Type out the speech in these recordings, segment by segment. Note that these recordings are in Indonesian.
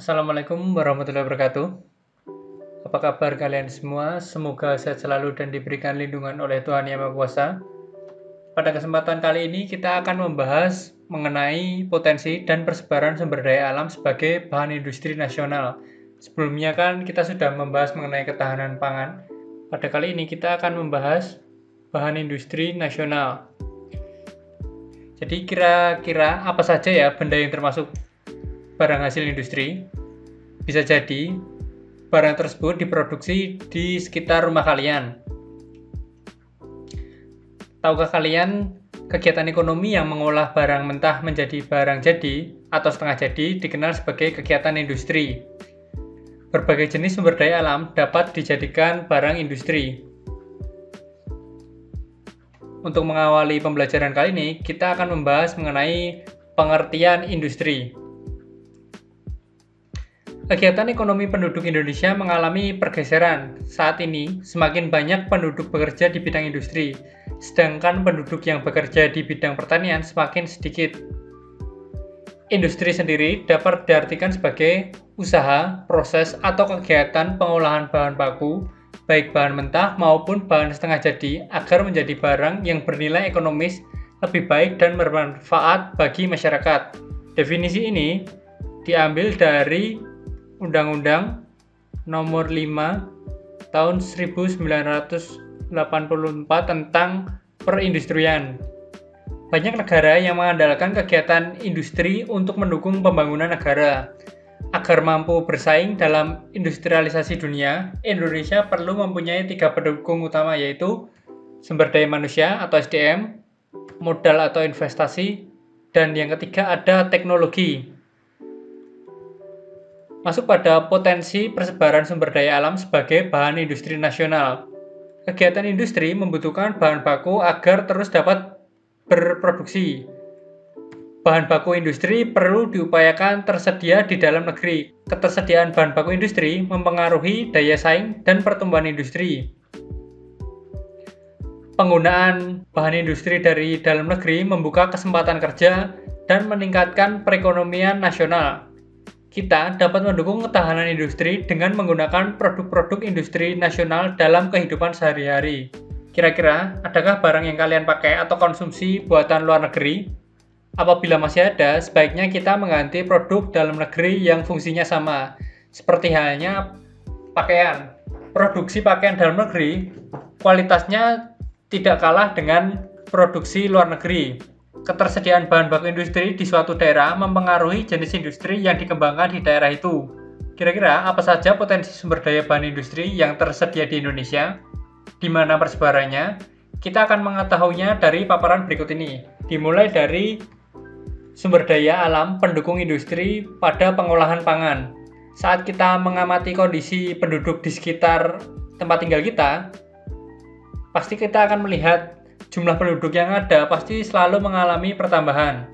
Assalamualaikum warahmatullahi wabarakatuh. Apa kabar kalian semua? Semoga sehat selalu dan diberikan lindungan oleh Tuhan Yang Maha Kuasa. Pada kesempatan kali ini kita akan membahas mengenai potensi dan persebaran sumber daya alam sebagai bahan industri nasional. Sebelumnya kan kita sudah membahas mengenai ketahanan pangan. Pada kali ini kita akan membahas bahan industri nasional. Jadi kira-kira apa saja ya benda yang termasuk barang hasil industri? Bisa jadi barang tersebut diproduksi di sekitar rumah kalian. Tahukah kalian kegiatan ekonomi yang mengolah barang mentah menjadi barang jadi atau setengah jadi dikenal sebagai kegiatan industri. Berbagai jenis sumber daya alam dapat dijadikan barang industri. Untuk mengawali pembelajaran kali ini, kita akan membahas mengenai pengertian industri. Kegiatan ekonomi penduduk Indonesia mengalami pergeseran. Saat ini, semakin banyak penduduk bekerja di bidang industri, sedangkan penduduk yang bekerja di bidang pertanian semakin sedikit. Industri sendiri dapat diartikan sebagai usaha, proses, atau kegiatan pengolahan bahan baku, baik bahan mentah maupun bahan setengah jadi, agar menjadi barang yang bernilai ekonomis lebih baik dan bermanfaat bagi masyarakat. Definisi ini diambil dari Undang-Undang Nomor 5 Tahun 1984 tentang perindustrian. Banyak negara yang mengandalkan kegiatan industri untuk mendukung pembangunan negara. Agar mampu bersaing dalam industrialisasi dunia, Indonesia perlu mempunyai 3 pendukung utama, yaitu sumber daya manusia atau SDM, modal atau investasi, dan yang ketiga ada teknologi. Masuk pada potensi persebaran sumber daya alam sebagai bahan industri nasional. Kegiatan industri membutuhkan bahan baku agar terus dapat berproduksi. Bahan baku industri perlu diupayakan tersedia di dalam negeri. Ketersediaan bahan baku industri mempengaruhi daya saing dan pertumbuhan industri. Penggunaan bahan industri dari dalam negeri membuka kesempatan kerja dan meningkatkan perekonomian nasional. Kita dapat mendukung ketahanan industri dengan menggunakan produk-produk industri nasional dalam kehidupan sehari-hari. Kira-kira, adakah barang yang kalian pakai atau konsumsi buatan luar negeri? Apabila masih ada, sebaiknya kita mengganti produk dalam negeri yang fungsinya sama. Seperti halnya pakaian. Produksi pakaian dalam negeri, kualitasnya tidak kalah dengan produksi luar negeri. Ketersediaan bahan baku industri di suatu daerah mempengaruhi jenis industri yang dikembangkan di daerah itu. Kira-kira apa saja potensi sumber daya bahan industri yang tersedia di Indonesia? Di mana persebarannya? Kita akan mengetahuinya dari paparan berikut ini. Dimulai dari sumber daya alam pendukung industri pada pengolahan pangan. Saat kita mengamati kondisi penduduk di sekitar tempat tinggal kita, pasti kita akan melihat jumlah penduduk yang ada pasti selalu mengalami pertambahan.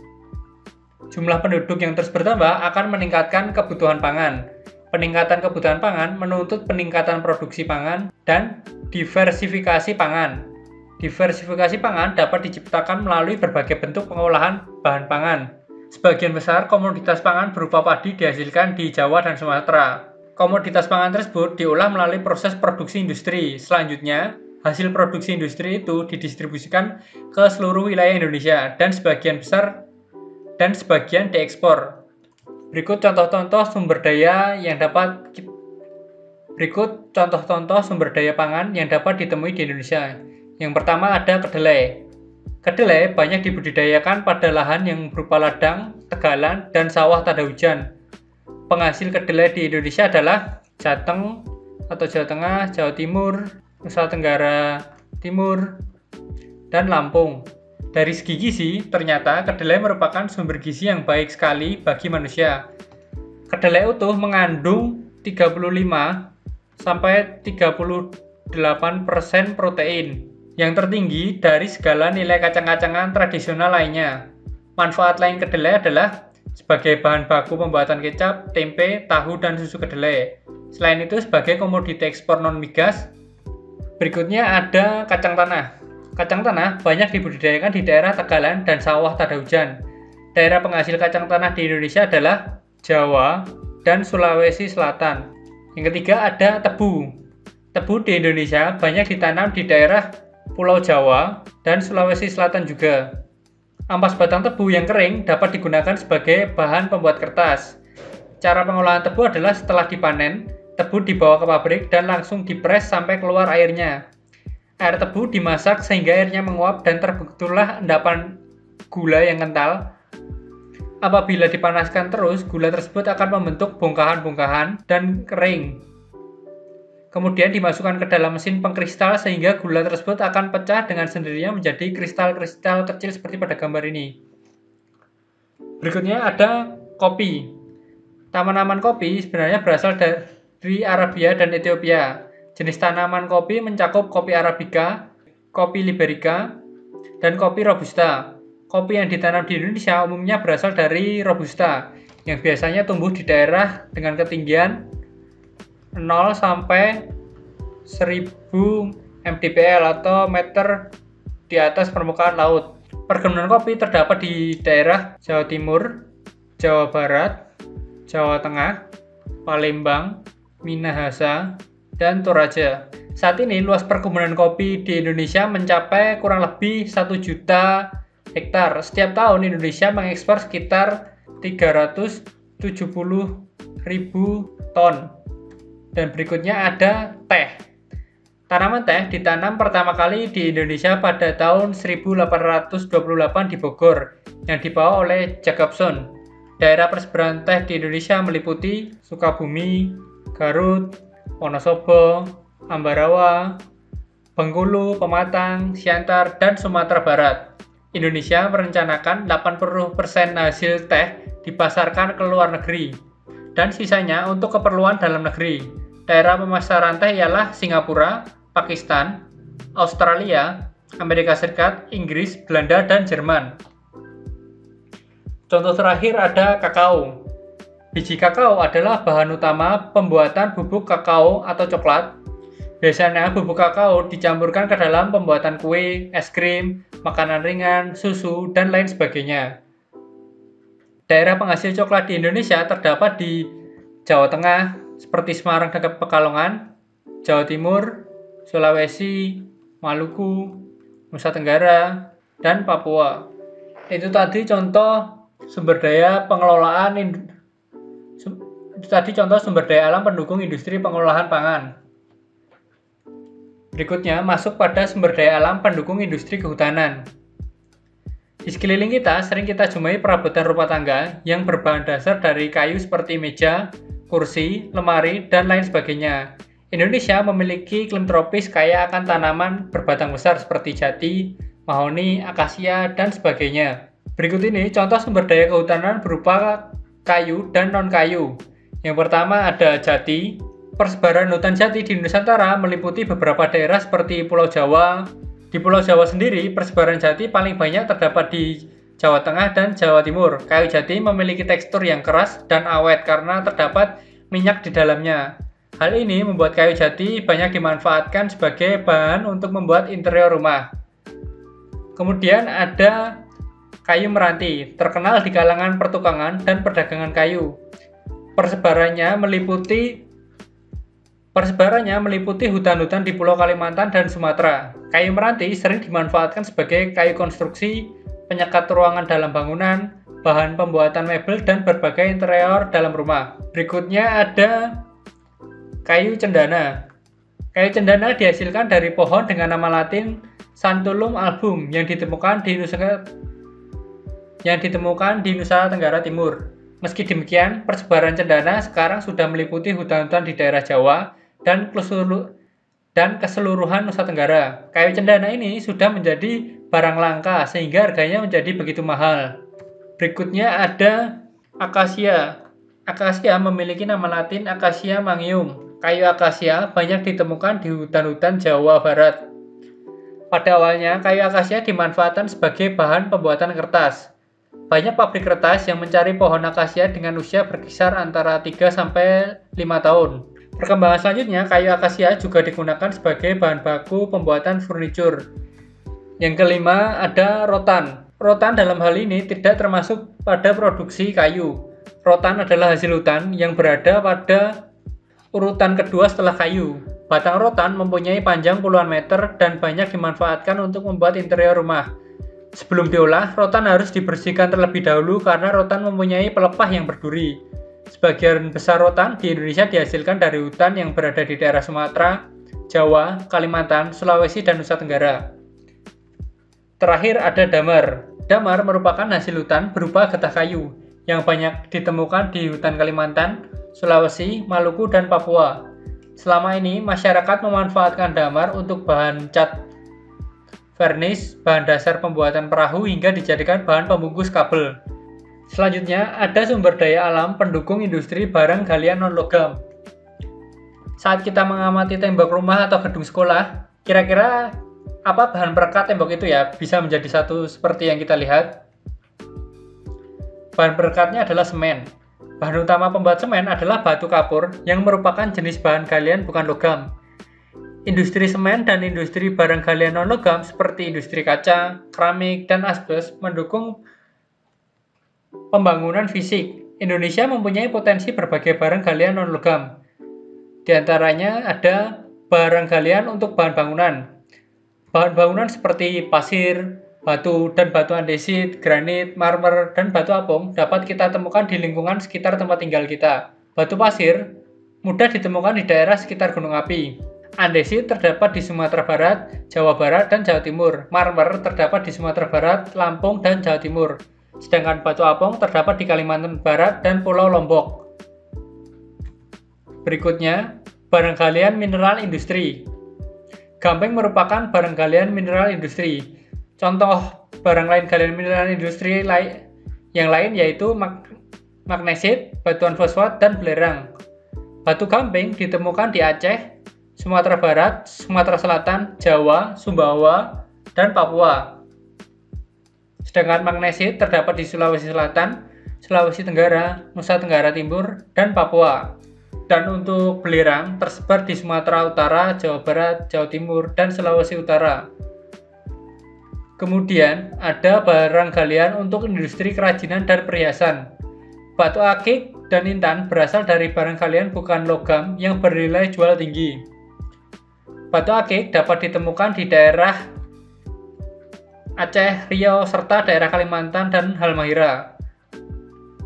Jumlah penduduk yang terus bertambah akan meningkatkan kebutuhan pangan. Peningkatan kebutuhan pangan menuntut peningkatan produksi pangan dan diversifikasi pangan. Diversifikasi pangan dapat diciptakan melalui berbagai bentuk pengolahan bahan pangan. Sebagian besar komoditas pangan berupa padi dihasilkan di Jawa dan Sumatera. Komoditas pangan tersebut diolah melalui proses produksi industri. Selanjutnya, hasil produksi industri itu didistribusikan ke seluruh wilayah Indonesia dan sebagian diekspor. Berikut contoh-contoh sumber daya pangan yang dapat ditemui di Indonesia. Yang pertama ada kedelai. Kedelai banyak dibudidayakan pada lahan yang berupa ladang, tegalan, dan sawah tanda hujan. Penghasil kedelai di Indonesia adalah Jateng atau Jawa Tengah, Jawa Timur, Nusa Tenggara Timur, dan Lampung. Dari segi gizi, ternyata kedelai merupakan sumber gizi yang baik sekali bagi manusia. Kedelai utuh mengandung 35-38% protein, yang tertinggi dari segala nilai kacang-kacangan tradisional lainnya. Manfaat lain kedelai adalah sebagai bahan baku pembuatan kecap, tempe, tahu, dan susu kedelai. Selain itu, sebagai komoditi ekspor non-migas. Berikutnya ada kacang tanah. Kacang tanah banyak dibudidayakan di daerah tegalan dan sawah tanda hujan. Daerah penghasil kacang tanah di Indonesia adalah Jawa, dan Sulawesi Selatan. Yang ketiga ada tebu. Tebu di Indonesia banyak ditanam di daerah Pulau Jawa dan Sulawesi Selatan juga. Ampas batang tebu yang kering dapat digunakan sebagai bahan pembuat kertas. Cara pengolahan tebu adalah setelah dipanen, tebu dibawa ke pabrik dan langsung dipres sampai keluar airnya. Air tebu dimasak sehingga airnya menguap dan terbentuklah endapan gula yang kental. Apabila dipanaskan terus, gula tersebut akan membentuk bongkahan-bongkahan dan kering. Kemudian dimasukkan ke dalam mesin pengkristal sehingga gula tersebut akan pecah dengan sendirinya menjadi kristal-kristal kecil seperti pada gambar ini. Berikutnya ada kopi. Tanaman kopi sebenarnya berasal dari Arabia dan Ethiopia. Jenis tanaman kopi mencakup kopi Arabica, kopi Liberica, dan kopi Robusta. Kopi yang ditanam di Indonesia umumnya berasal dari Robusta, yang biasanya tumbuh di daerah dengan ketinggian 0 sampai 1000 mdpl atau meter di atas permukaan laut. Perkebunan kopi terdapat di daerah Jawa Timur, Jawa Barat, Jawa Tengah, Palembang, Minahasa, dan Toraja. Saat ini luas perkebunan kopi di Indonesia mencapai kurang lebih 1 juta hektar. Setiap tahun Indonesia mengekspor sekitar 370.000 ton. Dan berikutnya ada teh. Tanaman teh ditanam pertama kali di Indonesia pada tahun 1828 di Bogor yang dibawa oleh Jacobson. Daerah persebaran teh di Indonesia meliputi Sukabumi, Garut, Wonosobo, Ambarawa, Bengkulu, Pematang, Siantar, dan Sumatera Barat. Indonesia merencanakan 80% hasil teh dipasarkan ke luar negeri dan sisanya untuk keperluan dalam negeri. Daerah pemasaran teh ialah Singapura, Pakistan, Australia, Amerika Serikat, Inggris, Belanda, dan Jerman. Contoh terakhir ada kakao. Biji kakao adalah bahan utama pembuatan bubuk kakao atau coklat. Biasanya bubuk kakao dicampurkan ke dalam pembuatan kue, es krim, makanan ringan, susu, dan lain sebagainya. Daerah penghasil coklat di Indonesia terdapat di Jawa Tengah, seperti Semarang dan Pekalongan, Jawa Timur, Sulawesi, Maluku, Nusa Tenggara, dan Papua. Itu tadi contoh sumber daya alam pendukung industri pengolahan pangan. Berikutnya masuk pada sumber daya alam pendukung industri kehutanan. Di sekeliling kita sering kita jumpai perabotan rumah tangga yang berbahan dasar dari kayu seperti meja, kursi, lemari, dan lain sebagainya. Indonesia memiliki iklim tropis kaya akan tanaman berbatang besar seperti jati, mahoni, akasia, dan sebagainya. Berikut ini contoh sumber daya kehutanan berupa kayu dan non-kayu. Yang pertama ada jati. Persebaran hutan jati di Nusantara meliputi beberapa daerah seperti Pulau Jawa. Di Pulau Jawa sendiri, persebaran jati paling banyak terdapat di Jawa Tengah dan Jawa Timur. Kayu jati memiliki tekstur yang keras dan awet karena terdapat minyak di dalamnya. Hal ini membuat kayu jati banyak dimanfaatkan sebagai bahan untuk membuat interior rumah. Kemudian ada kayu meranti, terkenal di kalangan pertukangan dan perdagangan kayu. Persebarannya meliputi hutan-hutan di Pulau Kalimantan dan Sumatera. Kayu meranti sering dimanfaatkan sebagai kayu konstruksi, penyekat ruangan dalam bangunan, bahan pembuatan mebel, dan berbagai interior dalam rumah. Berikutnya ada kayu cendana. Kayu cendana dihasilkan dari pohon dengan nama latin Santalum album yang ditemukan di Nusa Tenggara Timur. Meski demikian, persebaran cendana sekarang sudah meliputi hutan-hutan di daerah Jawa dan keseluruhan Nusa Tenggara. Kayu cendana ini sudah menjadi barang langka sehingga harganya menjadi begitu mahal. Berikutnya ada akasia. Akasia memiliki nama latin Acacia mangium. Kayu akasia banyak ditemukan di hutan-hutan Jawa Barat. Pada awalnya, kayu akasia dimanfaatkan sebagai bahan pembuatan kertas. Banyak pabrik kertas yang mencari pohon akasia dengan usia berkisar antara 3 sampai 5 tahun. Perkembangan selanjutnya, kayu akasia juga digunakan sebagai bahan baku pembuatan furnitur. Yang kelima ada rotan. Rotan dalam hal ini tidak termasuk pada produksi kayu. Rotan adalah hasil hutan yang berada pada urutan kedua setelah kayu. Batang rotan mempunyai panjang puluhan meter dan banyak dimanfaatkan untuk membuat interior rumah. Sebelum diolah, rotan harus dibersihkan terlebih dahulu karena rotan mempunyai pelepah yang berduri. Sebagian besar rotan di Indonesia dihasilkan dari hutan yang berada di daerah Sumatera, Jawa, Kalimantan, Sulawesi, dan Nusa Tenggara. Terakhir ada damar. Damar merupakan hasil hutan berupa getah kayu yang banyak ditemukan di hutan Kalimantan, Sulawesi, Maluku, dan Papua. Selama ini, masyarakat memanfaatkan damar untuk bahan cat vernis, bahan dasar pembuatan perahu, hingga dijadikan bahan pembungkus kabel. Selanjutnya, ada sumber daya alam pendukung industri barang galian non-logam. Saat kita mengamati tembok rumah atau gedung sekolah, kira-kira apa bahan perekat tembok itu ya bisa menjadi satu seperti yang kita lihat? Bahan perekatnya adalah semen. Bahan utama pembuat semen adalah batu kapur yang merupakan jenis bahan galian bukan logam. Industri semen dan industri barang galian non-logam seperti industri kaca, keramik, dan asbes mendukung pembangunan fisik. Indonesia mempunyai potensi berbagai barang galian non-logam. Di antaranya ada barang galian untuk bahan bangunan. Bahan bangunan seperti pasir, batu, dan batu andesit, granit, marmer, dan batu apung dapat kita temukan di lingkungan sekitar tempat tinggal kita. Batu pasir mudah ditemukan di daerah sekitar gunung api. Andesit terdapat di Sumatera Barat, Jawa Barat, dan Jawa Timur. Marmer terdapat di Sumatera Barat, Lampung, dan Jawa Timur. Sedangkan batu apung terdapat di Kalimantan Barat dan Pulau Lombok. Berikutnya, barang galian mineral industri. Gamping merupakan barang galian mineral industri. Contoh barang lain galian mineral industri yang lain yaitu magnesit, batuan fosfat, dan belerang. Batu gamping ditemukan di Aceh, Sumatera Barat, Sumatera Selatan, Jawa, Sumbawa, dan Papua. Sedangkan magnesit terdapat di Sulawesi Selatan, Sulawesi Tenggara, Nusa Tenggara Timur, dan Papua. Dan untuk belerang tersebar di Sumatera Utara, Jawa Barat, Jawa Timur, dan Sulawesi Utara. Kemudian ada barang galian untuk industri kerajinan dan perhiasan. Batu akik dan intan berasal dari barang galian bukan logam yang bernilai jual tinggi. Batu akik dapat ditemukan di daerah Aceh, Riau, serta daerah Kalimantan dan Halmahera.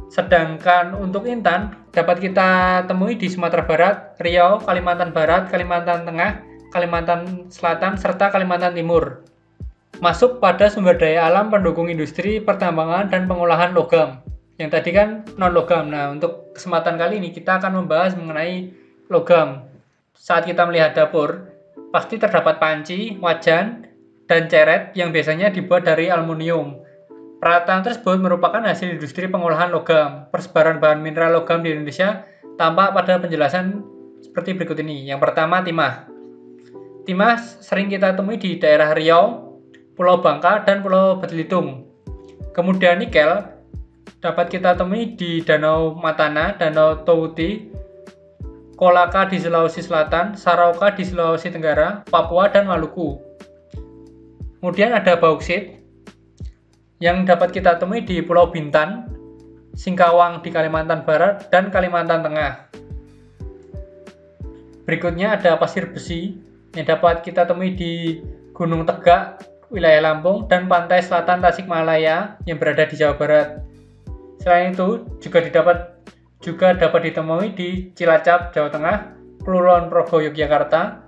Sedangkan untuk intan dapat kita temui di Sumatera Barat, Riau, Kalimantan Barat, Kalimantan Tengah, Kalimantan Selatan, serta Kalimantan Timur. Masuk pada sumber daya alam pendukung industri, pertambangan, dan pengolahan logam. Yang tadi kan non-logam. Nah, untuk kesempatan kali ini kita akan membahas mengenai logam. Saat kita melihat dapur, pasti terdapat panci, wajan, dan ceret yang biasanya dibuat dari aluminium. Peralatan tersebut merupakan hasil industri pengolahan logam. Persebaran bahan mineral logam di Indonesia tampak pada penjelasan seperti berikut ini. Yang pertama, timah. Timah sering kita temui di daerah Riau, Pulau Bangka, dan Pulau Belitung. Kemudian nikel dapat kita temui di Danau Matana, Danau Touti, Kolaka di Sulawesi Selatan, Sarauka di Sulawesi Tenggara, Papua, dan Maluku. Kemudian ada bauksit yang dapat kita temui di Pulau Bintan, Singkawang di Kalimantan Barat, dan Kalimantan Tengah. Berikutnya ada pasir besi yang dapat kita temui di Gunung Tegak, wilayah Lampung, dan pantai selatan Tasikmalaya yang berada di Jawa Barat. Selain itu, juga dapat ditemui di Cilacap, Jawa Tengah, Kulon Progo, Yogyakarta,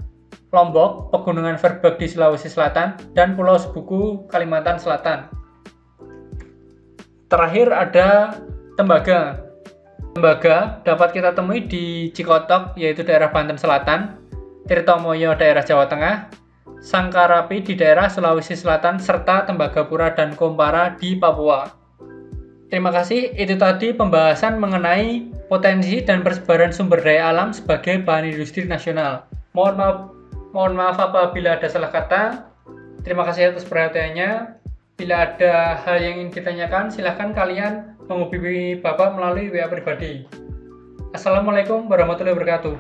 Lombok, Pegunungan Verbek di Sulawesi Selatan, dan Pulau Sebuku, Kalimantan Selatan. Terakhir ada tembaga. Tembaga dapat kita temui di Cikotok, yaitu daerah Banten Selatan, Tirtomoyo, daerah Jawa Tengah, Sangkarapi di daerah Sulawesi Selatan, serta Tembagapura dan Kompara di Papua. Terima kasih, itu tadi pembahasan mengenai potensi dan persebaran sumber daya alam sebagai bahan industri nasional. Mohon maaf apabila ada salah kata. Terima kasih atas perhatiannya. Bila ada hal yang ingin ditanyakan, silahkan kalian menghubungi Bapak melalui WA pribadi. Assalamualaikum warahmatullahi wabarakatuh.